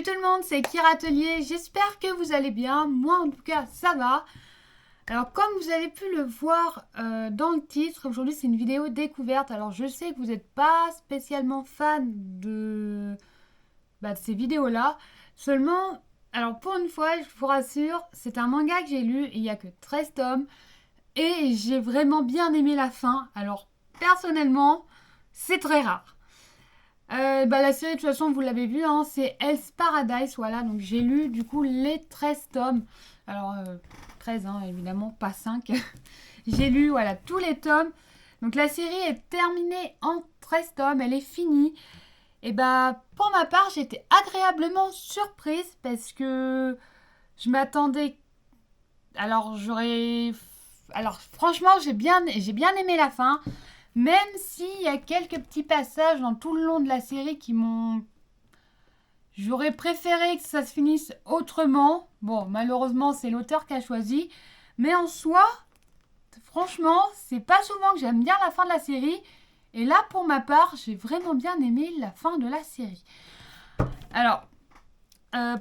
Salut tout le monde, c'est Kira Atelier, j'espère que vous allez bien, moi en tout cas ça va. Alors comme vous avez pu le voir dans le titre, aujourd'hui c'est une vidéo découverte. Alors je sais que vous n'êtes pas spécialement fan de ces vidéos-là, seulement, alors pour une fois je vous rassure, c'est un manga que j'ai lu, il n'y a que 13 tomes et j'ai vraiment bien aimé la fin. Alors personnellement, c'est très rare. La série, de toute façon, vous l'avez vu, hein, c'est Hell's Paradise, voilà, donc j'ai lu du coup les 13 tomes. Alors, 13, hein, évidemment, pas 5. J'ai lu, voilà, tous les tomes. Donc la série est terminée en 13 tomes, elle est finie. Et pour ma part, j'étais agréablement surprise parce que je m'attendais... Alors, franchement, j'ai bien aimé la fin. Même s'il y a quelques petits passages dans tout le long de la série qui m'ont... J'aurais préféré que ça se finisse autrement. Bon, malheureusement, c'est l'auteur qui a choisi. Mais en soi, franchement, c'est pas souvent que j'aime bien la fin de la série. Et là, pour ma part, j'ai vraiment bien aimé la fin de la série. Alors,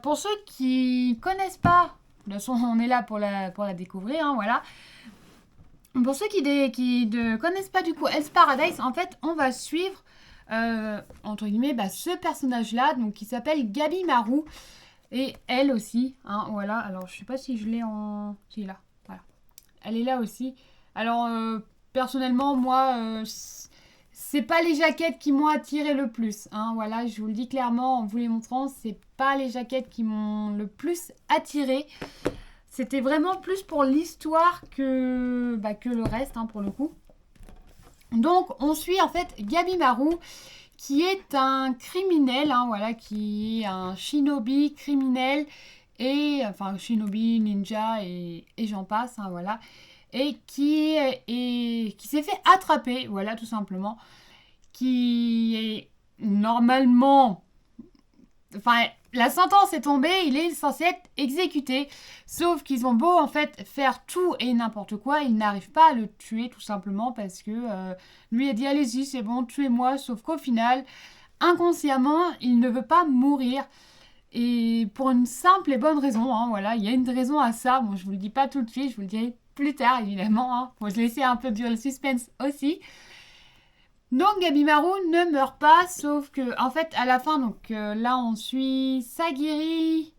pour ceux qui connaissent pas, de toute façon, on est là pour la découvrir, hein, voilà. Pour ceux qui ne connaissent pas du coup Hell's Paradise, en fait, on va suivre, entre guillemets, ce personnage-là, donc qui s'appelle Gabi Maru. Et elle aussi, hein, voilà. Alors, je sais pas si je l'ai en... Si, là, voilà. Elle est là aussi. Alors, personnellement, moi, c'est pas les jaquettes qui m'ont attiré le plus, hein, voilà. Je vous le dis clairement en vous les montrant, c'est pas les jaquettes qui m'ont le plus attiré. C'était vraiment plus pour l'histoire que le reste, hein, pour le coup. Donc, on suit en fait Gabi Maru, qui est un criminel, hein, voilà, qui est un shinobi criminel, et enfin shinobi, ninja, et j'en passe, hein, voilà, et qui s'est fait attraper, voilà, tout simplement, qui est normalement... Enfin, la sentence est tombée, il est censé être exécuté. Sauf qu'ils ont beau en fait faire tout et n'importe quoi, ils n'arrivent pas à le tuer tout simplement parce que lui a dit allez-y, c'est bon, tuez-moi. Sauf qu'au final, inconsciemment, il ne veut pas mourir. Et pour une simple et bonne raison, hein, voilà, il y a une raison à ça. Bon, je vous le dis pas tout de suite, je vous le dirai plus tard évidemment. Hein. Bon, je laisser un peu durer le suspense aussi. Donc Gabi Maru ne meurt pas, sauf que en fait à la fin, donc là on suit Sagiri,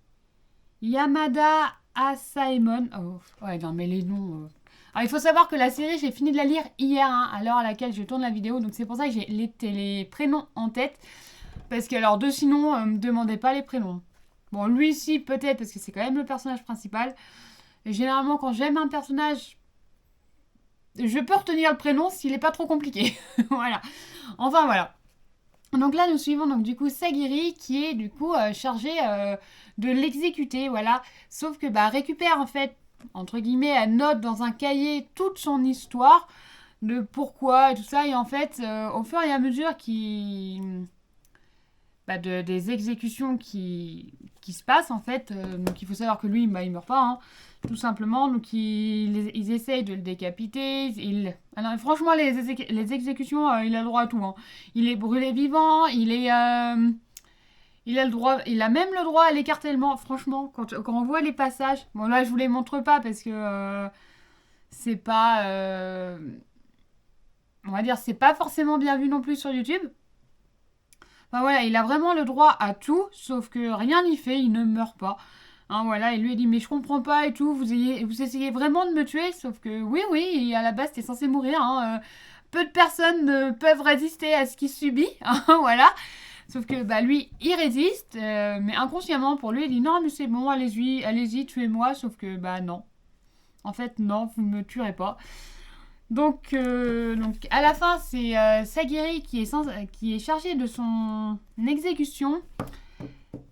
Yamada, Asaemon. Oh, ouais, non mais les noms. Alors il faut savoir que la série, j'ai fini de la lire hier, hein, à l'heure à laquelle je tourne la vidéo, donc c'est pour ça que j'ai les prénoms en tête. Parce que alors de sinon, me demandez pas les prénoms. Bon, lui si peut-être, parce que c'est quand même le personnage principal. Et généralement quand j'aime un personnage, je peux retenir le prénom s'il n'est pas trop compliqué. Voilà. Enfin, voilà. Donc là, nous suivons donc du coup Sagiri qui est du coup chargé de l'exécuter, voilà. Sauf que récupère en fait, entre guillemets, elle note dans un cahier toute son histoire de pourquoi et tout ça. Et en fait, au fur et à mesure des exécutions qui se passent en fait, donc il faut savoir que lui, il meurt pas, hein, tout simplement. Donc ils essayent de le décapiter. Alors, franchement, les exécutions, il a le droit à tout. Hein. Il est brûlé vivant, il a même le droit à l'écartèlement. Franchement, quand on voit les passages, bon là je vous les montre pas parce que c'est pas, on va dire, c'est pas forcément bien vu non plus sur YouTube. Voilà, il a vraiment le droit à tout, sauf que rien n'y fait, il ne meurt pas. Hein, voilà, et lui il dit mais je comprends pas et tout, vous essayez vraiment de me tuer, sauf que oui, à la base t'es censé mourir. Hein, peu de personnes ne peuvent résister à ce qu'il subit, hein, voilà. Sauf que lui il résiste, mais inconsciemment pour lui il dit non mais c'est bon, allez-y, tuez-moi, sauf que non. En fait non, vous ne me tuerez pas. Donc à la fin, c'est Sagiri qui est chargé de son exécution.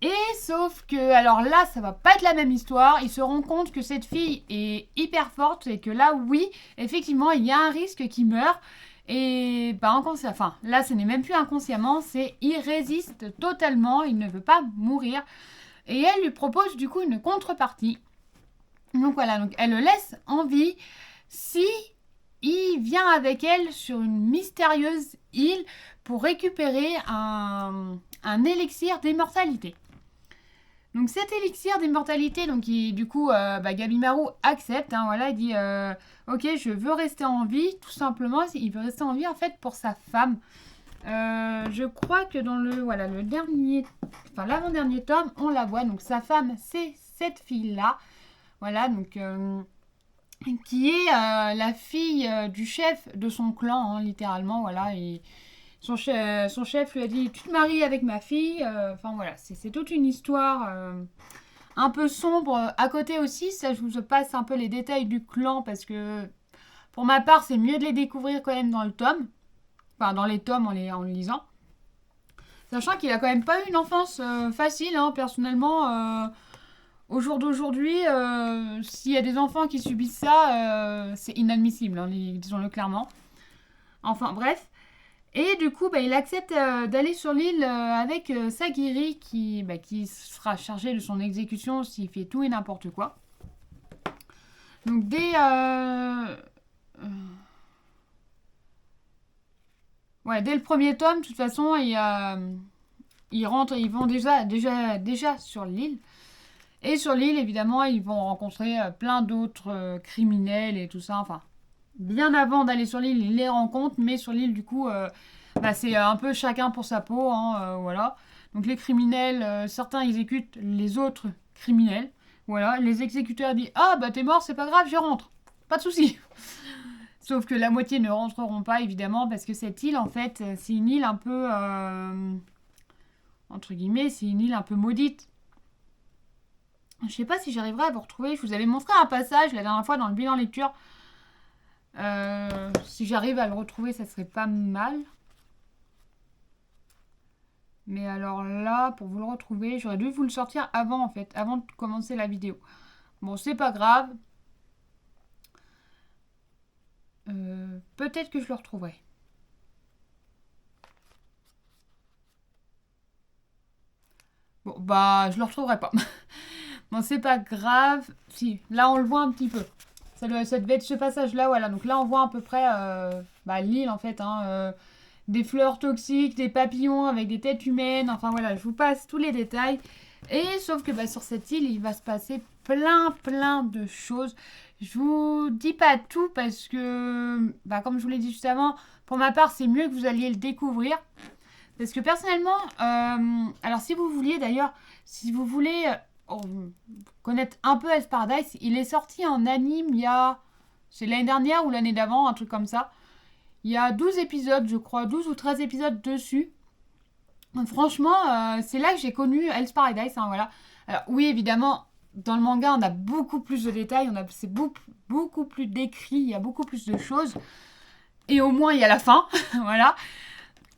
Et sauf que, alors là, ça va pas être la même histoire. Il se rend compte que cette fille est hyper forte et que là, oui, effectivement, il y a un risque qu'il meure. Et enfin, là, ce n'est même plus inconsciemment, c'est il résiste totalement, il ne veut pas mourir. Et elle lui propose du coup une contrepartie. Donc voilà, donc elle le laisse en vie si il vient avec elle sur une mystérieuse île pour récupérer un élixir d'immortalité. Donc cet élixir d'immortalité, donc du coup, Gabimaru accepte, hein, voilà, il dit ok, je veux rester en vie, tout simplement, il veut rester en vie en fait pour sa femme. Je crois que dans le dernier, enfin l'avant-dernier tome, on la voit, donc sa femme c'est cette fille-là, voilà, donc qui est la fille du chef de son clan, hein, littéralement, voilà, et son chef lui a dit tu te maries avec ma fille, enfin voilà, c'est toute une histoire un peu sombre. À côté aussi, ça je vous passe un peu les détails du clan parce que pour ma part c'est mieux de les découvrir quand même dans le tome, enfin dans les tomes en le lisant. Sachant qu'il a quand même pas eu une enfance facile, hein, personnellement. Au jour d'aujourd'hui, s'il y a des enfants qui subissent ça, c'est inadmissible, hein, disons-le clairement. Enfin bref. Et du coup, il accepte d'aller sur l'île avec Sagiri qui sera chargé de son exécution s'il fait tout et n'importe quoi. Donc dès le premier tome, de toute façon, ils vont déjà sur l'île. Et sur l'île, évidemment, ils vont rencontrer plein d'autres criminels et tout ça. Enfin, bien avant d'aller sur l'île, ils les rencontrent, mais sur l'île, du coup, c'est un peu chacun pour sa peau, hein, voilà. Donc les criminels, certains exécutent les autres criminels, voilà. Les exécuteurs disent ah bah t'es mort, c'est pas grave, je rentre, pas de souci. Sauf que la moitié ne rentreront pas évidemment parce que cette île, en fait, c'est une île un peu entre guillemets, c'est une île un peu maudite. Je sais pas si j'arriverai à vous retrouver. Je vous avais montré un passage la dernière fois dans le bilan lecture. Si j'arrive à le retrouver, ça serait pas mal. Mais alors là, pour vous le retrouver, j'aurais dû vous le sortir avant en fait, avant de commencer la vidéo. Bon, c'est pas grave. Peut-être que je le retrouverai. Bon, je le retrouverai pas. Bon, c'est pas grave. Si, là on le voit un petit peu. Ça devait être ce passage-là, voilà. Donc là on voit à peu près l'île en fait, hein, des fleurs toxiques, des papillons avec des têtes humaines. Enfin voilà, je vous passe tous les détails. Et sauf que sur cette île, il va se passer plein de choses. Je vous dis pas tout parce que, comme je vous l'ai dit juste avant, pour ma part, c'est mieux que vous alliez le découvrir. Parce que personnellement, alors si vous voulez connaître un peu Hell's Paradise, il est sorti en anime c'est l'année dernière ou l'année d'avant, un truc comme ça. Il y a 12 épisodes, je crois, 12 ou 13 épisodes dessus. Donc, franchement, c'est là que j'ai connu Hell's Paradise, hein, voilà. Alors oui, évidemment, dans le manga, on a beaucoup plus de détails, c'est beaucoup plus décrit, il y a beaucoup plus de choses. Et au moins, il y a la fin, voilà.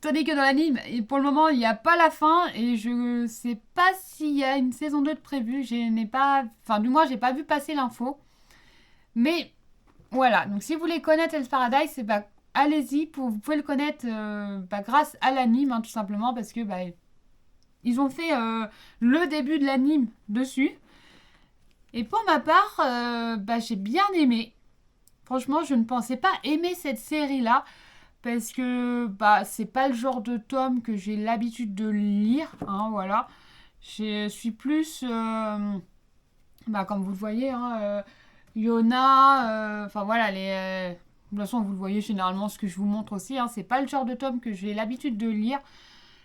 Tandis que dans l'anime, pour le moment, il n'y a pas la fin et je sais pas s'il y a une saison 2 de prévue. Du moins, j'ai pas vu passer l'info. Mais voilà, donc si vous voulez connaître Hell's Paradise, allez-y, vous pouvez le connaître grâce à l'anime, hein, tout simplement, parce que ils ont fait le début de l'anime dessus. Et pour ma part, j'ai bien aimé. Franchement, je ne pensais pas aimer cette série-là. Parce que c'est pas le genre de tome que j'ai l'habitude de lire, hein, voilà. Je suis plus, comme vous le voyez, hein, Yona, enfin voilà, de toute façon vous le voyez généralement ce que je vous montre aussi, hein, c'est pas le genre de tome que j'ai l'habitude de lire.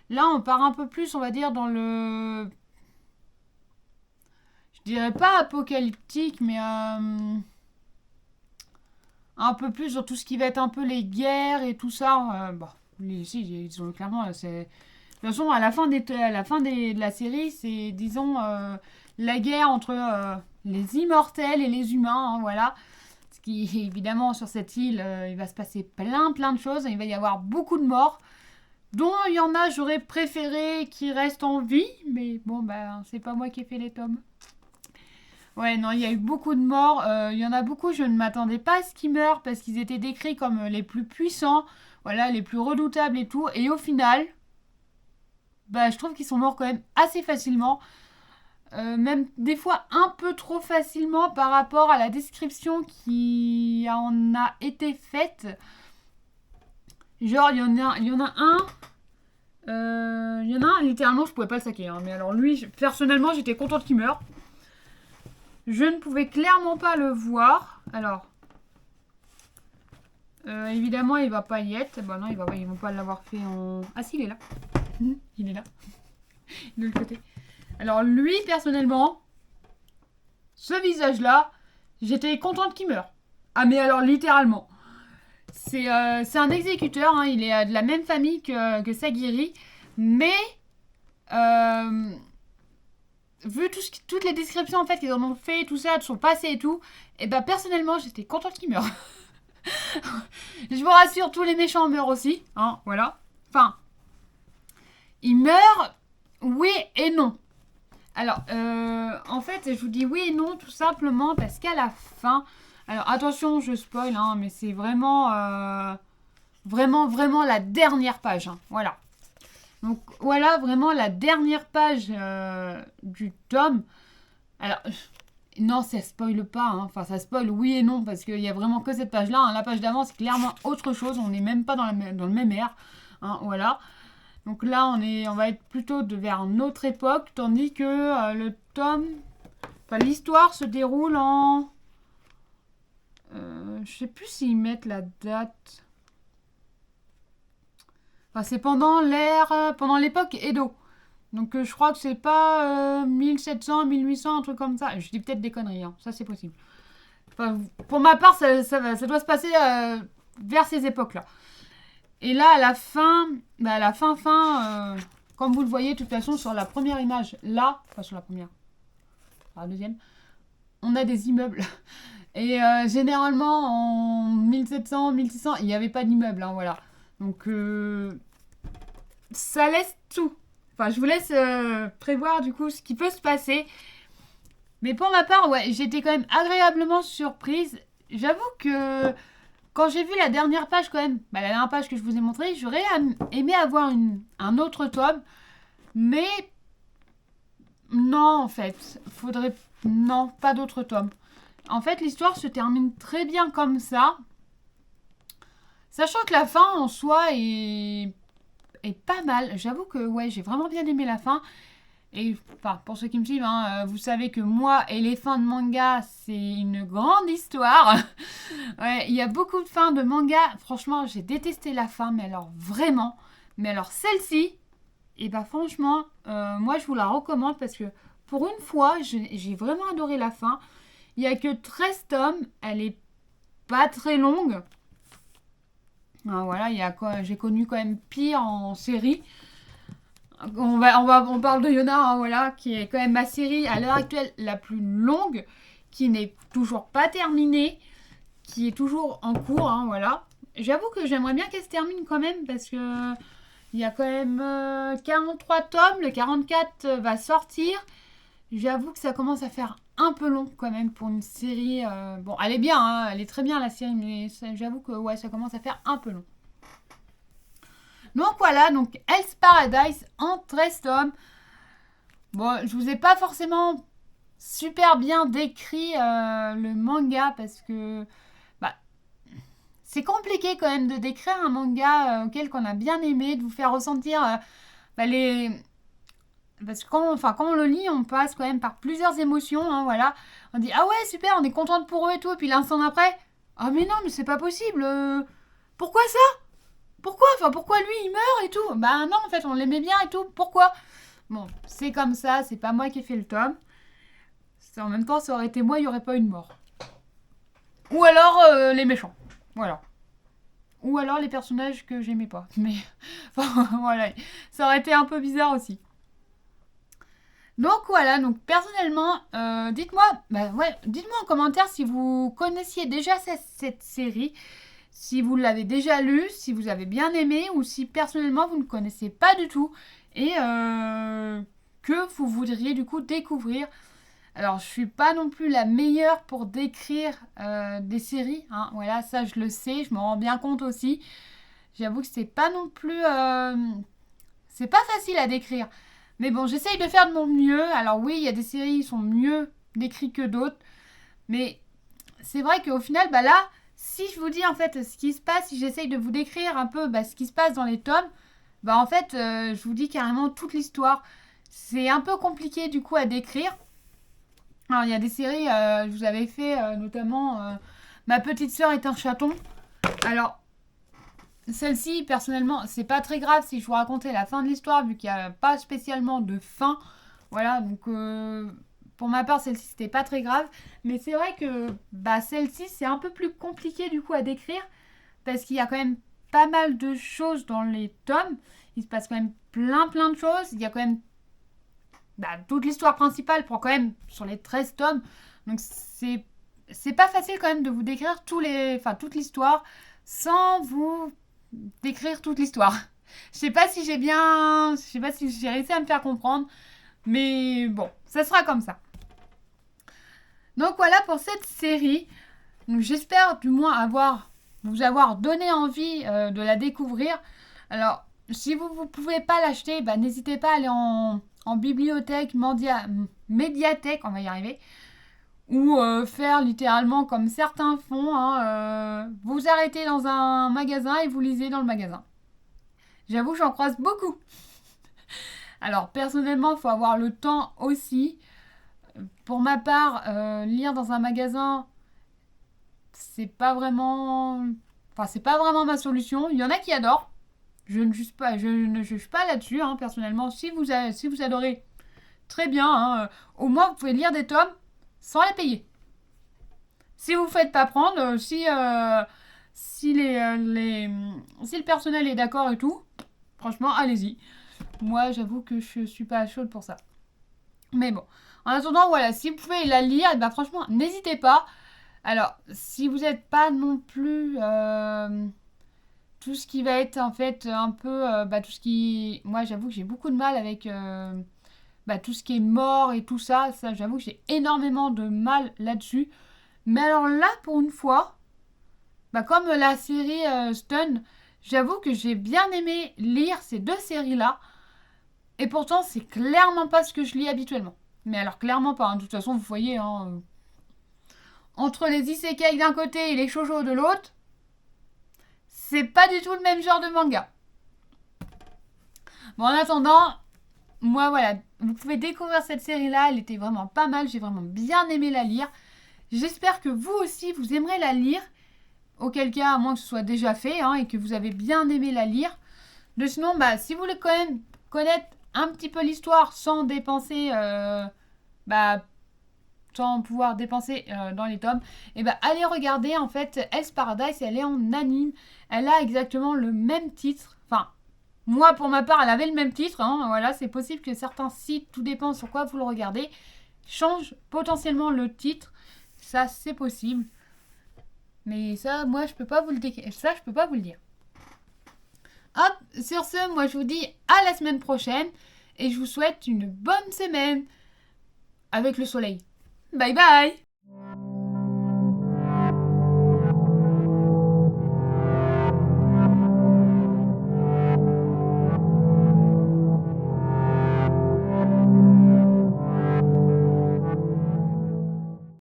Là on part un peu plus, on va dire, dans le... Je dirais pas apocalyptique, mais... un peu plus sur tout ce qui va être un peu les guerres et tout ça. Ici, ils ont clairement... De toute façon, à la fin de la série, c'est, disons, la guerre entre les immortels et les humains, hein, voilà. Ce qui, évidemment, sur cette île, il va se passer plein de choses. Il va y avoir beaucoup de morts, dont il y en a, j'aurais préféré qu'ils restent en vie. Mais bon, c'est pas moi qui ai fait les tomes. Ouais, non, il y a eu beaucoup de morts. Il y en a beaucoup, je ne m'attendais pas à ce qu'ils meurent parce qu'ils étaient décrits comme les plus puissants, voilà, les plus redoutables et tout. Et au final, je trouve qu'ils sont morts quand même assez facilement. Même des fois un peu trop facilement par rapport à la description qui en a été faite. Genre, il y en a un, Il y en a un, littéralement, je pouvais pas le saquer. Hein. Mais alors lui, personnellement, j'étais contente qu'il meure. Je ne pouvais clairement pas le voir. Alors, évidemment, il va pas y être. Bon, non, ils vont pas l'avoir fait en... Ah si, il est là. Il est là. De l'autre côté. Alors lui, personnellement, ce visage-là, j'étais contente qu'il meure. Ah mais alors, littéralement. C'est un exécuteur, hein, il est de la même famille que Sagiri, mais vu toutes les descriptions en fait qu'ils en ont fait, tout ça, de son passé et tout, et ben personnellement j'étais contente qu'il meure. Je vous rassure, tous les méchants meurent aussi, hein, voilà. Enfin, ils meurent, oui et non. Alors, en fait, je vous dis oui et non tout simplement parce qu'à la fin... Alors attention, je spoil, hein, mais c'est vraiment, vraiment la dernière page. Hein, voilà. Donc voilà vraiment la dernière page du tome. Alors, non, ça spoil pas. Hein. Enfin, ça spoil oui et non parce qu'il y a vraiment que cette page-là. Hein. La page d'avant, c'est clairement autre chose. On n'est même pas dans le même air. Hein, voilà. Donc là, on va être plutôt vers une autre époque, tandis que le tome... Enfin, l'histoire se déroule en... je sais plus s'ils mettent la date. Enfin, c'est pendant l'époque Edo. Donc je crois que c'est pas 1700, 1800, un truc comme ça. Je dis peut-être des conneries, hein. Ça c'est possible. Enfin, pour ma part, ça doit se passer vers ces époques-là. Et là, à la fin, comme vous le voyez, de toute façon, sur la première image, là, enfin sur la première, la deuxième, on a des immeubles. Et généralement, en 1700, 1600, il n'y avait pas d'immeuble, hein, voilà. Donc, ça laisse tout. Enfin, je vous laisse prévoir, du coup, ce qui peut se passer. Mais pour ma part, ouais, j'étais quand même agréablement surprise. J'avoue que quand j'ai vu la dernière page, quand même, la dernière page que je vous ai montrée, j'aurais aimé avoir un autre tome. Mais non, en fait, non, pas d'autre tome. En fait, l'histoire se termine très bien comme ça. Sachant que la fin, en soi, est pas mal. J'avoue que, ouais, j'ai vraiment bien aimé la fin. Et, enfin, pour ceux qui me suivent, hein, vous savez que moi et les fins de manga, c'est une grande histoire. Ouais, il y a beaucoup de fins de manga. Franchement, j'ai détesté la fin, mais alors vraiment. Mais alors celle-ci, et bah franchement, moi je vous la recommande parce que pour une fois, j'ai vraiment adoré la fin. Il n'y a que 13 tomes, elle est pas très longue. Ah, voilà, j'ai connu quand même pire en série. On parle de Yona, hein, voilà, qui est quand même ma série à l'heure actuelle la plus longue, qui n'est toujours pas terminée, qui est toujours en cours, hein, voilà. J'avoue que j'aimerais bien qu'elle se termine quand même parce que il y a quand même 43 tomes, le 44 va sortir. J'avoue que ça commence à faire un peu long quand même pour une série. Bon, elle est bien, hein, elle est très bien la série, mais j'avoue que ouais, ça commence à faire un peu long. Donc voilà, donc Hell's Paradise en 13 tomes. Bon, je vous ai pas forcément super bien décrit le manga parce que bah, c'est compliqué quand même de décrire un manga auquel on a bien aimé, de vous faire ressentir les... Parce que quand on le lit, on passe quand même par plusieurs émotions, hein, voilà. On dit, ah ouais, super, on est contente pour eux et tout, et puis l'instant d'après, ah mais non, mais c'est pas possible, pourquoi ça? Pourquoi lui il meurt et tout? Bah non, en fait, on l'aimait bien et tout, pourquoi? Bon, c'est comme ça, c'est pas moi qui ai fait le tome. En même temps, ça aurait été moi, il n'y aurait pas eu de mort. Ou alors les méchants, voilà. Ou alors les personnages que j'aimais pas, mais enfin, voilà, ça aurait été un peu bizarre aussi. Donc voilà, donc personnellement, dites-moi en commentaire si vous connaissiez déjà cette série, si vous l'avez déjà lue, si vous avez bien aimé ou si personnellement vous ne connaissez pas du tout et que vous voudriez du coup découvrir. Alors je suis pas non plus la meilleure pour décrire des séries, hein, voilà, ça je le sais, je m'en rends bien compte aussi. J'avoue que c'est pas non plus... c'est pas facile à décrire. Mais bon, j'essaye de faire de mon mieux. Alors oui, il y a des séries qui sont mieux décrites que d'autres. Mais c'est vrai qu'au final, bah là, si je vous dis en fait ce qui se passe, si j'essaye de vous décrire un peu ce qui se passe dans les tomes, Bah en fait, je vous dis carrément toute l'histoire. C'est un peu compliqué du coup à décrire. Alors il y a des séries, je vous avais fait notamment Ma petite sœur est un chaton. Alors celle-ci, personnellement, c'est pas très grave si je vous racontais la fin de l'histoire, vu qu'il n'y a pas spécialement de fin. Voilà, donc pour ma part, celle-ci, c'était pas très grave. Mais c'est vrai que bah, celle-ci, c'est un peu plus compliqué du coup à décrire, parce qu'il y a quand même pas mal de choses dans les tomes. Il se passe quand même plein de choses. Il y a quand même bah, toute l'histoire principale prend quand même sur les 13 tomes. Donc c'est pas facile quand même de vous décrire toute l'histoire sans vous décrire toute l'histoire. Je sais pas si j'ai réussi à me faire comprendre, mais bon, ça sera comme ça. Donc voilà pour cette série. Donc j'espère du moins vous avoir donné envie de la découvrir. Alors, si vous ne pouvez pas l'acheter, bah, n'hésitez pas à aller en bibliothèque, médiathèque, on va y arriver, ou faire littéralement comme certains font, hein, vous arrêtez dans un magasin et vous lisez dans le magasin. J'avoue, j'en croise beaucoup. Alors, personnellement, il faut avoir le temps aussi. Pour ma part, lire dans un magasin, c'est pas vraiment... Enfin, c'est pas vraiment ma solution. Il y en a qui adorent. Je ne juge pas là-dessus, hein, personnellement. Si vous adorez, très bien. Hein, au moins, vous pouvez lire des tomes sans les payer. Si vous ne faites pas prendre, si le personnel est d'accord et tout, franchement, allez-y. Moi, j'avoue que je suis pas chaude pour ça. Mais bon. En attendant, voilà, si vous pouvez la lire, bah franchement, n'hésitez pas. Alors, si vous n'êtes pas non plus tout ce qui va être en fait un peu tout ce qui, moi j'avoue que j'ai beaucoup de mal avec tout ce qui est mort et tout ça. Ça, j'avoue que j'ai énormément de mal là-dessus. Mais alors là, pour une fois, comme la série Stun, j'avoue que j'ai bien aimé lire ces deux séries-là. Et pourtant, c'est clairement pas ce que je lis habituellement. Mais alors, clairement pas. Hein. De toute façon, vous voyez, hein, entre les isekai d'un côté et les shoujo de l'autre, c'est pas du tout le même genre de manga. Bon, en attendant, moi, voilà, vous pouvez découvrir cette série-là. Elle était vraiment pas mal. J'ai vraiment bien aimé la lire. J'espère que vous aussi, vous aimerez la lire. Auquel cas, à moins que ce soit déjà fait hein, et que vous avez bien aimé la lire. De sinon, si vous voulez quand même connaître un petit peu l'histoire sans dépenser, sans pouvoir dépenser dans les tomes, et allez regarder en fait Hell's Paradise, elle est en anime. Elle a exactement le même titre. Enfin, moi pour ma part, elle avait le même titre. Hein, voilà, c'est possible que certains sites, tout dépend sur quoi vous le regardez, changent potentiellement le titre. Ça, c'est possible. Mais ça, moi, je peux pas vous le dire. Hop, sur ce, moi, je vous dis à la semaine prochaine et je vous souhaite une bonne semaine avec le soleil. Bye bye!